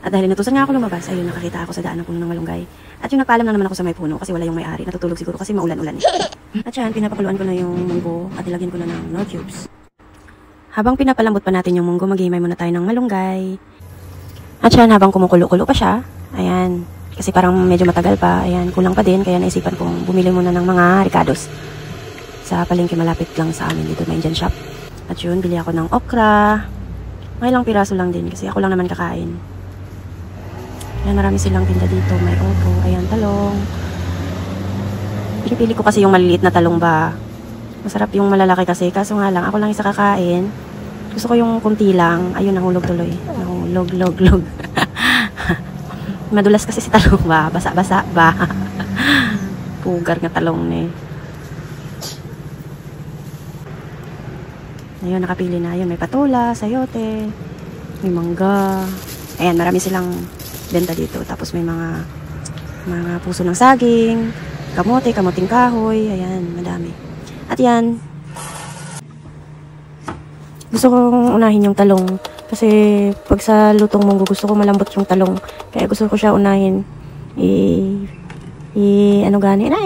At dahil inutusan nga ako lumabas, ayun, nakakita ako sa daan ng puno ng malunggay. At yung nagpaalam na naman ako sa may puno kasi wala yung may-ari. Natutulog siguro kasi maulan-ulan eh. At yan, pinapakuluan ko na yung munggo at ilagyan ko na ng Knorr cubes. Habang pinapalambot pa natin yung munggo, maghihimay muna tayo ng malunggay. At yan, habang kumukulo-kulo pa siya, ayan, kasi parang medyo matagal pa, ayan, kulang pa din, kaya naisipan kong bumili muna ng mga ricados. Sa palengke malapit lang sa amin dito, may Indian shop. At yun, bili ako ng okra. May ilang piraso lang din kasi ako lang naman kakain. Ayan, marami silang tinda dito. May opo, ayan, talong. Pinipili ko kasi yung maliliit na talong ba. Masarap yung malalaki kasi. Kaso nga lang, ako lang isa kakain. Gusto ko yung kunti lang. Ayun, nahulog tuloy. Nahulog. Madulas kasi si talong ba. Basa-basa ba. Pugar nga talong eh. Ayun, nakapili na. Ayun, may patula, sayote, may mangga. Ayan, marami silang benta dito. Tapos may mga puso ng saging, kamuting kahoy. Ayan, madami. At yan, gusto kong unahin yung talong. Kasi pag sa lutong munggo, gusto ko malambot yung talong. Kaya gusto ko siya unahin. Ano gani na,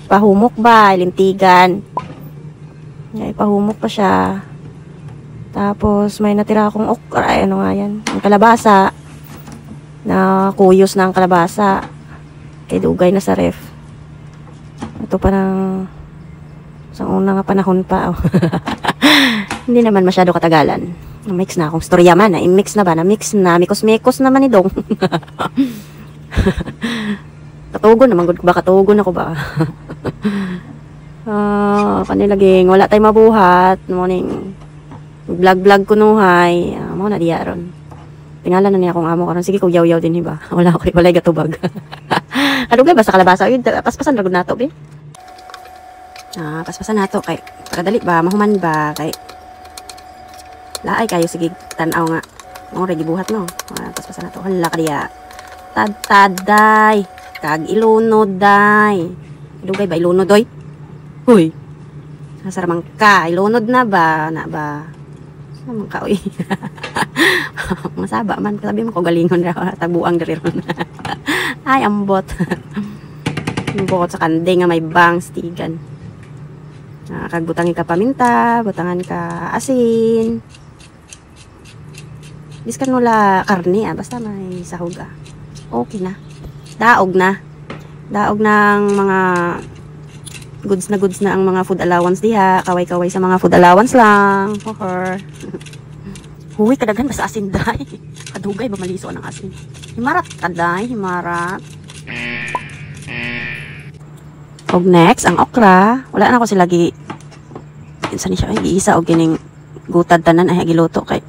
pahumok ba, lintigan. Pahumok pa siya. Tapos may natira akong okra, ano nga yan, ang kalabasa. Na kuyos na ang kalabasa. Kay dugay na sa ref. Ito pa ng sa unang panahon pa. Hindi naman masyado katagalan. Na-mix na akong storya man. Na-mix na ba? Na-mix na. Mikos-mikos naman idong. Katugon naman. Katugon ako ba? Kanilaging. Wala tayo mabuhat. Morning. Vlog kunuhay. Mo na diya ron. Tingala na niya akong amo karon. Sige ko yaw-yaw din hiba. Walay gatubag. Kadugay ba sa kalabasa? Yun, paspasan ragod nato, be. Paspasan nato kay kadali ba, mahuman ba kay laay kayo sige tan-aw nga. Mo ready buhat no. Paspasan nato. Hala ka diya. Tad-taday. Kag ilunod day. Dugay ba ilunod doy? Hoy. Nasaramang ka, ilunod na ba? Na ba? Naman ka, uy. Masaba man. Sabi mo ko galingon raw. Tabuang dari ron. Ay, ambot. Bukod sa kande nga may bangs, tigan. Kagbutangin ka paminta, butangan ka asin. Biskan mo la karne, basta may sahog. Okay na. Daog na. Daog ng mga goods na ang mga food allowance diha. Kaway-kaway sa mga food allowance lang. Huwi, kadaghan ba sa asin, day? Kadugay ba maliso ng asin? Himarat ka, day. Himarat. Og next, ang okra. Wala na ako sila insan siya, giisa og gining gutad tanan ay giluto kay.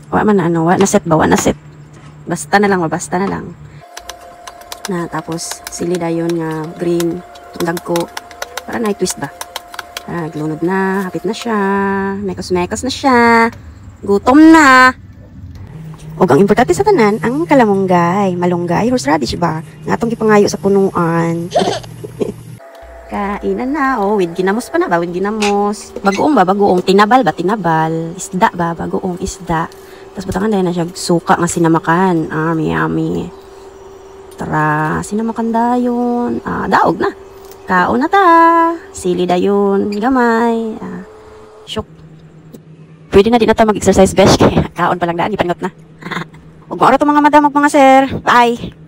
Wala man na wala na set ba? Wala na set. Basta na lang. Na tapos sili dayon nga green. Dagko. Para na-twist ba? Naglunod na. Hapit na siya. Mekos-mekos na siya. Gutom na. O ang importante sa tanan, ang kalamonggay. Malunggay, horseradish ba? Nga itong gipangayo sa punuan. Kainan na. With ginamos pa na ba? With ginamos. Bagoong ba? Bagoong. Tinabal ba? Tinabal. Isda ba? Bagoong isda. Tapos butangan dahil na siya suka nga sinamakan. Yummy. Tara. Sinamakan dayon. Daog na. Kaon na ta. Sili dayon. Gamay. Syok. Pwede na din na ta mag-exercise besh. Kaon pa lang daan. Ipangot na. Huwag mo araw to mga madam, mga sir. Bye.